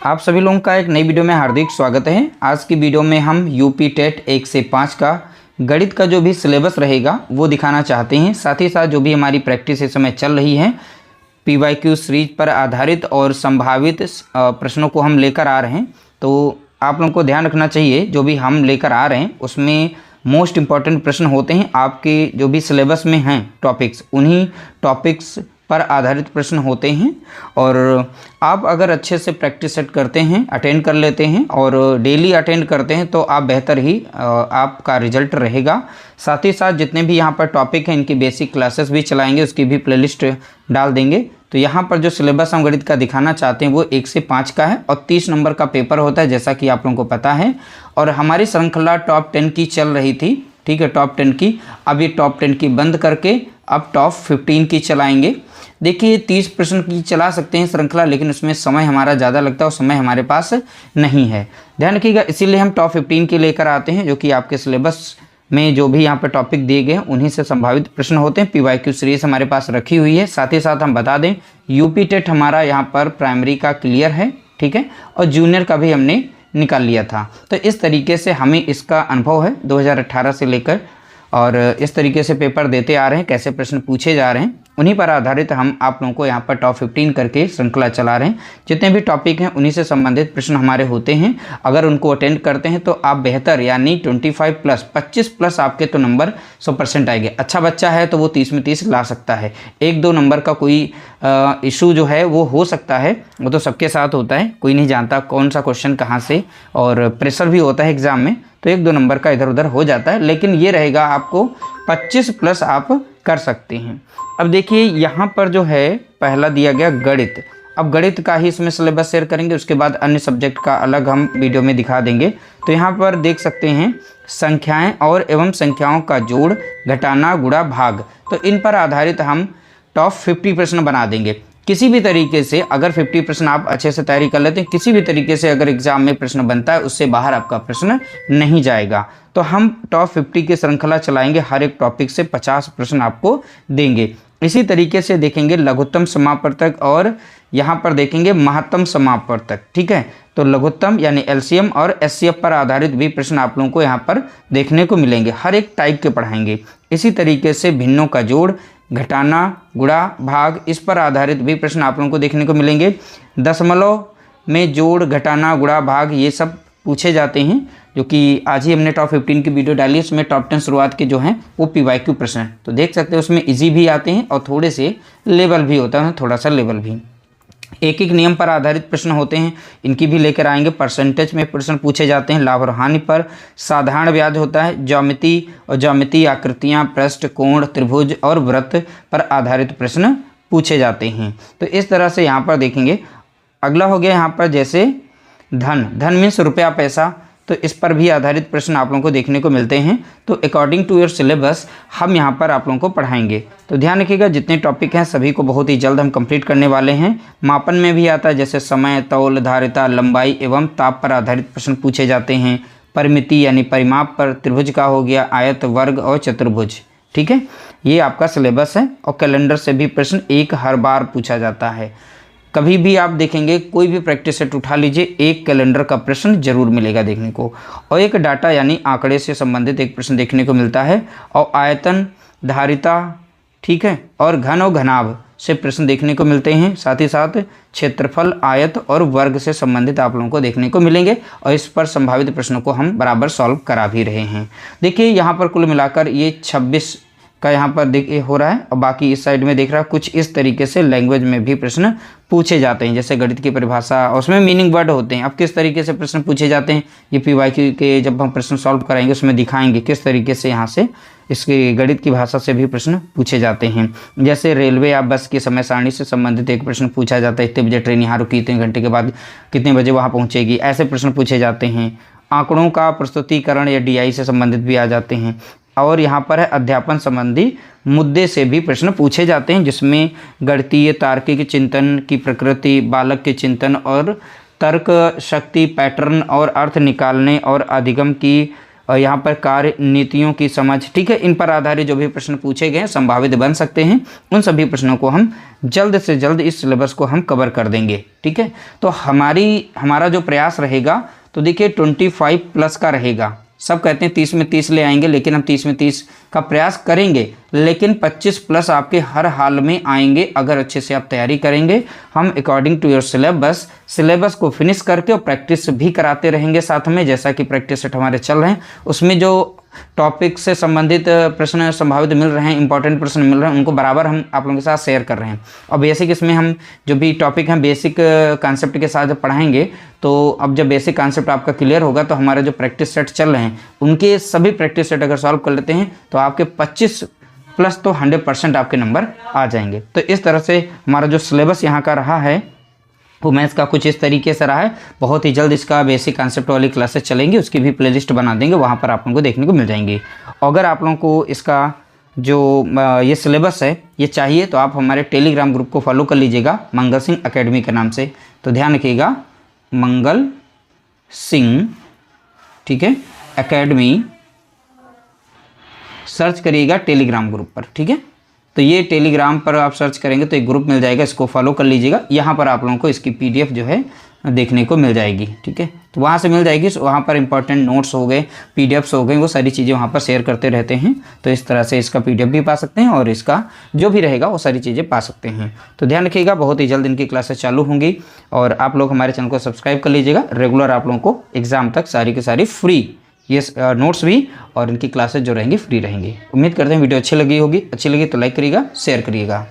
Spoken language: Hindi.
आप सभी लोगों का एक नई वीडियो में हार्दिक स्वागत है। आज की वीडियो में हम यूपी टेट 1 से 5 का गणित का जो भी सिलेबस रहेगा वो दिखाना चाहते हैं। साथ ही साथ जो भी हमारी प्रैक्टिस इस समय चल रही है पीवाईक्यू सीरीज पर आधारित और संभावित प्रश्नों को हम लेकर आ रहे हैं। तो आप लोगों को ध्यान रखना चाहिए जो भी हम लेकर आ रहे हैं उसमें मोस्ट इम्पॉर्टेंट प्रश्न होते हैं आपके जो भी सिलेबस में हैं टॉपिक्स, उन्हीं टॉपिक्स पर आधारित प्रश्न होते हैं। और आप अगर अच्छे से प्रैक्टिस सेट करते हैं, अटेंड कर लेते हैं और डेली अटेंड करते हैं तो आप बेहतर ही आपका रिजल्ट रहेगा। साथ ही साथ जितने भी यहाँ पर टॉपिक हैं इनकी बेसिक क्लासेस भी चलाएंगे, उसकी भी प्लेलिस्ट डाल देंगे। तो यहाँ पर जो सिलेबस हम गणित का दिखाना चाहते हैं वो 1 से 5 का है और 30 नंबर का पेपर होता है जैसा कि आप लोगों को पता है। और हमारी श्रृंखला टॉप 10 की चल रही थी, ठीक है, टॉप 10 की। अब ये टॉप 10 की बंद करके अब टॉप 15 की चलाएंगे। देखिए 30 प्रश्न की चला सकते हैं श्रृंखला, लेकिन उसमें समय हमारा ज़्यादा लगता है और समय हमारे पास नहीं है, ध्यान रखिएगा। इसीलिए हम टॉप 15 के लेकर आते हैं जो कि आपके सिलेबस में जो भी यहाँ पर टॉपिक दिए गए हैं उन्हीं से संभावित प्रश्न होते हैं। पीवाईक्यू सीरीज हमारे पास रखी हुई है। साथ ही साथ हम बता दें यूपी टेट हमारा यहाँ पर प्राइमरी का क्लियर है, ठीक है, और जूनियर का भी हमने निकाल लिया था। तो इस तरीके से हमें इसका अनुभव है 2018 से लेकर, और इस तरीके से पेपर देते आ रहे हैं, कैसे प्रश्न पूछे जा रहे हैं उन्हीं पर आधारित हम आप लोगों को यहाँ पर टॉप 15 करके श्रृंखला चला रहे हैं। जितने भी टॉपिक हैं उन्हीं से संबंधित प्रश्न हमारे होते हैं। अगर उनको अटेंड करते हैं तो आप बेहतर यानी 25 प्लस 25 प्लस आपके तो नंबर 100% आएंगे। अच्छा बच्चा है तो वो 30 में 30 ला सकता है। 1-2 नंबर का कोई इशू जो है वो हो सकता है, वो तो सबके साथ होता है, कोई नहीं जानता कौन सा क्वेश्चन कहाँ से, और प्रेशर भी होता है एग्ज़ाम में, तो 1-2 नंबर का इधर उधर हो जाता है। लेकिन ये रहेगा आपको 25 प्लस आप कर सकते हैं। अब देखिए यहाँ पर जो है पहला दिया गया गणित। अब गणित का ही इसमें सिलेबस शेयर करेंगे, उसके बाद अन्य सब्जेक्ट का अलग हम वीडियो में दिखा देंगे। तो यहाँ पर देख सकते हैं संख्याएं और एवं संख्याओं का जोड़, घटाना, गुणा, भाग। तो इन पर आधारित हम टॉप 50 प्रश्न बना देंगे। किसी भी तरीके से अगर 50 प्रश्न आप अच्छे से तैयारी कर लेते हैं, किसी भी तरीके से अगर एग्जाम में प्रश्न बनता है उससे बाहर आपका प्रश्न नहीं जाएगा। तो हम टॉप 50 की श्रृंखला चलाएंगे, हर एक टॉपिक से 50 प्रश्न आपको देंगे। इसी तरीके से देखेंगे लघुत्तम समापवर्तक और यहाँ पर देखेंगे महत्तम समापवर्तक, ठीक है। तो लघुत्तम यानी एलसीएम और एचसीएफ पर आधारित भी प्रश्न आप लोगों को यहाँ पर देखने को मिलेंगे, हर एक टाइप के पढ़ाएंगे। इसी तरीके से भिन्नों का जोड़, घटाना, गुणा, भाग, इस पर आधारित भी प्रश्न आप लोगों को देखने को मिलेंगे। दशमलव में जोड़, घटाना, गुणा, भाग ये सब पूछे जाते हैं, जो कि आज ही हमने टॉप 15 की वीडियो डाली है। उसमें टॉप 10 शुरुआत के जो हैं वो पीवाईक्यू प्रश्न हैं, तो देख सकते हैं उसमें इजी भी आते हैं और थोड़े से लेवल भी होता है, थोड़ा सा लेवल भी। एक एक नियम पर आधारित प्रश्न होते हैं, इनकी भी लेकर आएंगे। परसेंटेज में प्रश्न पूछे जाते हैं, लाभ और हानि पर। साधारण ब्याज होता है, ज्यामिति और ज्यामितीय आकृतियाँ, पृष्ठ, कोण, त्रिभुज और वृत्त पर आधारित प्रश्न पूछे जाते हैं। तो इस तरह से यहाँ पर देखेंगे। अगला हो गया यहाँ पर जैसे धन, धन मीन्स रुपया पैसा, तो इस पर भी आधारित प्रश्न आप लोगों को देखने को मिलते हैं। तो अकॉर्डिंग टू योर सिलेबस हम यहाँ पर आप लोगों को पढ़ाएंगे। तो ध्यान रखिएगा जितने टॉपिक हैं सभी को बहुत ही जल्द हम कंप्लीट करने वाले हैं। मापन में भी आता है, जैसे समय, तौल, धारिता, लंबाई एवं ताप पर आधारित प्रश्न पूछे जाते हैं। परिमिति यानी परिमाप पर, त्रिभुज का हो गया, आयत, वर्ग और चतुर्भुज, ठीक है। ये आपका सिलेबस है। और कैलेंडर से भी प्रश्न एक हर बार पूछा जाता है। कभी भी आप देखेंगे कोई भी प्रैक्टिस सेट उठा लीजिए, एक कैलेंडर का प्रश्न जरूर मिलेगा देखने को, और एक डाटा यानी आंकड़े से संबंधित एक प्रश्न देखने को मिलता है। और आयतन, धारिता, ठीक है, और घन और घनाभ से प्रश्न देखने को मिलते हैं। साथ ही साथ क्षेत्रफल, आयत और वर्ग से संबंधित आप लोगों को देखने को मिलेंगे, और इस पर संभावित प्रश्नों को हम बराबर सॉल्व करा भी रहे हैं। देखिए यहाँ पर कुल मिलाकर ये 26 का यहाँ पर देखिए हो रहा है, और बाकी इस साइड में देख रहा है। कुछ इस तरीके से लैंग्वेज में भी प्रश्न पूछे जाते हैं, जैसे गणित की परिभाषा, उसमें मीनिंग वर्ड होते हैं। अब किस तरीके से प्रश्न पूछे जाते हैं ये पीवाईक्यू के जब हम प्रश्न सॉल्व कराएंगे उसमें दिखाएंगे किस तरीके से यहाँ से इसके गणित की भाषा से भी प्रश्न पूछे जाते हैं। जैसे रेलवे या बस की समय सारणी से संबंधित एक प्रश्न पूछा जाता है, इतने बजे ट्रेन यहाँ रुकी, इतने घंटे के बाद कितने बजे वहाँ पहुँचेगी, ऐसे प्रश्न पूछे जाते हैं। आंकड़ों का प्रस्तुतिकरण या DI से संबंधित भी आ जाते हैं। और यहाँ पर है अध्यापन संबंधी मुद्दे से भी प्रश्न पूछे जाते हैं, जिसमें गणितीय तार्किक चिंतन की प्रकृति, बालक के चिंतन और तर्क शक्ति, पैटर्न और अर्थ निकालने और अधिगम की और यहाँ पर कार्य नीतियों की समझ, ठीक है। इन पर आधारित जो भी प्रश्न पूछे गए संभावित बन सकते हैं, उन सभी प्रश्नों को हम जल्द से जल्द इस सिलेबस को हम कवर कर देंगे, ठीक है। तो हमारा जो प्रयास रहेगा तो देखिए 25+ का रहेगा। सब कहते हैं 30 में 30 ले आएंगे, लेकिन हम 30 में 30 का प्रयास करेंगे, लेकिन 25+ आपके हर हाल में आएंगे अगर अच्छे से आप तैयारी करेंगे। हम अकॉर्डिंग टू योर सिलेबस को फिनिश करके और प्रैक्टिस भी कराते रहेंगे साथ में। जैसा कि प्रैक्टिस सेट हमारे चल रहे हैं, उसमें जो टॉपिक से संबंधित प्रश्न संभावित मिल रहे हैं, इंपॉर्टेंट प्रश्न मिल रहे हैं, उनको बराबर हम आप लोगों के साथ शेयर कर रहे हैं। और बेसिक इसमें हम जो भी टॉपिक हैं बेसिक कॉन्सेप्ट के साथ जब पढ़ाएंगे, तो अब जब बेसिक कॉन्सेप्ट आपका क्लियर होगा तो हमारे जो प्रैक्टिस सेट चल रहे हैं उनके सभी प्रैक्टिस सेट अगर सॉल्व कर लेते हैं तो आपके 25+ तो 100% आपके नंबर आ जाएंगे। तो इस तरह से हमारा जो सिलेबस यहाँ का रहा है वो मैथ्स का कुछ इस तरीके से रहा है। बहुत ही जल्द इसका बेसिक कॉन्सेप्ट वाली क्लासेस चलेंगी, उसकी भी प्लेलिस्ट बना देंगे, वहाँ पर आप लोगों को देखने को मिल जाएंगी। अगर आप लोगों को इसका जो ये सिलेबस है ये चाहिए तो आप हमारे टेलीग्राम ग्रुप को फॉलो कर लीजिएगा, मंगल सिंह एकेडमी के नाम से। तो ध्यान रखिएगा, मंगल सिंह, ठीक है, एकेडमी सर्च करिएगा टेलीग्राम ग्रुप पर, ठीक है। तो ये टेलीग्राम पर आप सर्च करेंगे तो एक ग्रुप मिल जाएगा, इसको फॉलो कर लीजिएगा। यहाँ पर आप लोगों को इसकी PDF जो है देखने को मिल जाएगी, ठीक है। तो वहाँ से मिल जाएगी, वहाँ पर इंपॉर्टेंट नोट्स हो गए, PDFs हो गए, वो सारी चीज़ें वहाँ पर शेयर करते रहते हैं। तो इस तरह से इसका PDF भी पा सकते हैं और इसका जो भी रहेगा वो सारी चीज़ें पा सकते हैं। तो ध्यान रखिएगा, बहुत ही जल्द इनकी क्लासेस चालू होंगी और आप लोग हमारे चैनल को सब्सक्राइब कर लीजिएगा। रेगुलर आप लोगों को एग्ज़ाम तक सारी की सारी फ्री ये नोट्स भी और इनकी क्लासेस जो रहेंगी फ्री रहेंगी। उम्मीद करते हैं वीडियो अच्छी लगी होगी। अच्छी लगी तो लाइक करिएगा, शेयर करिएगा।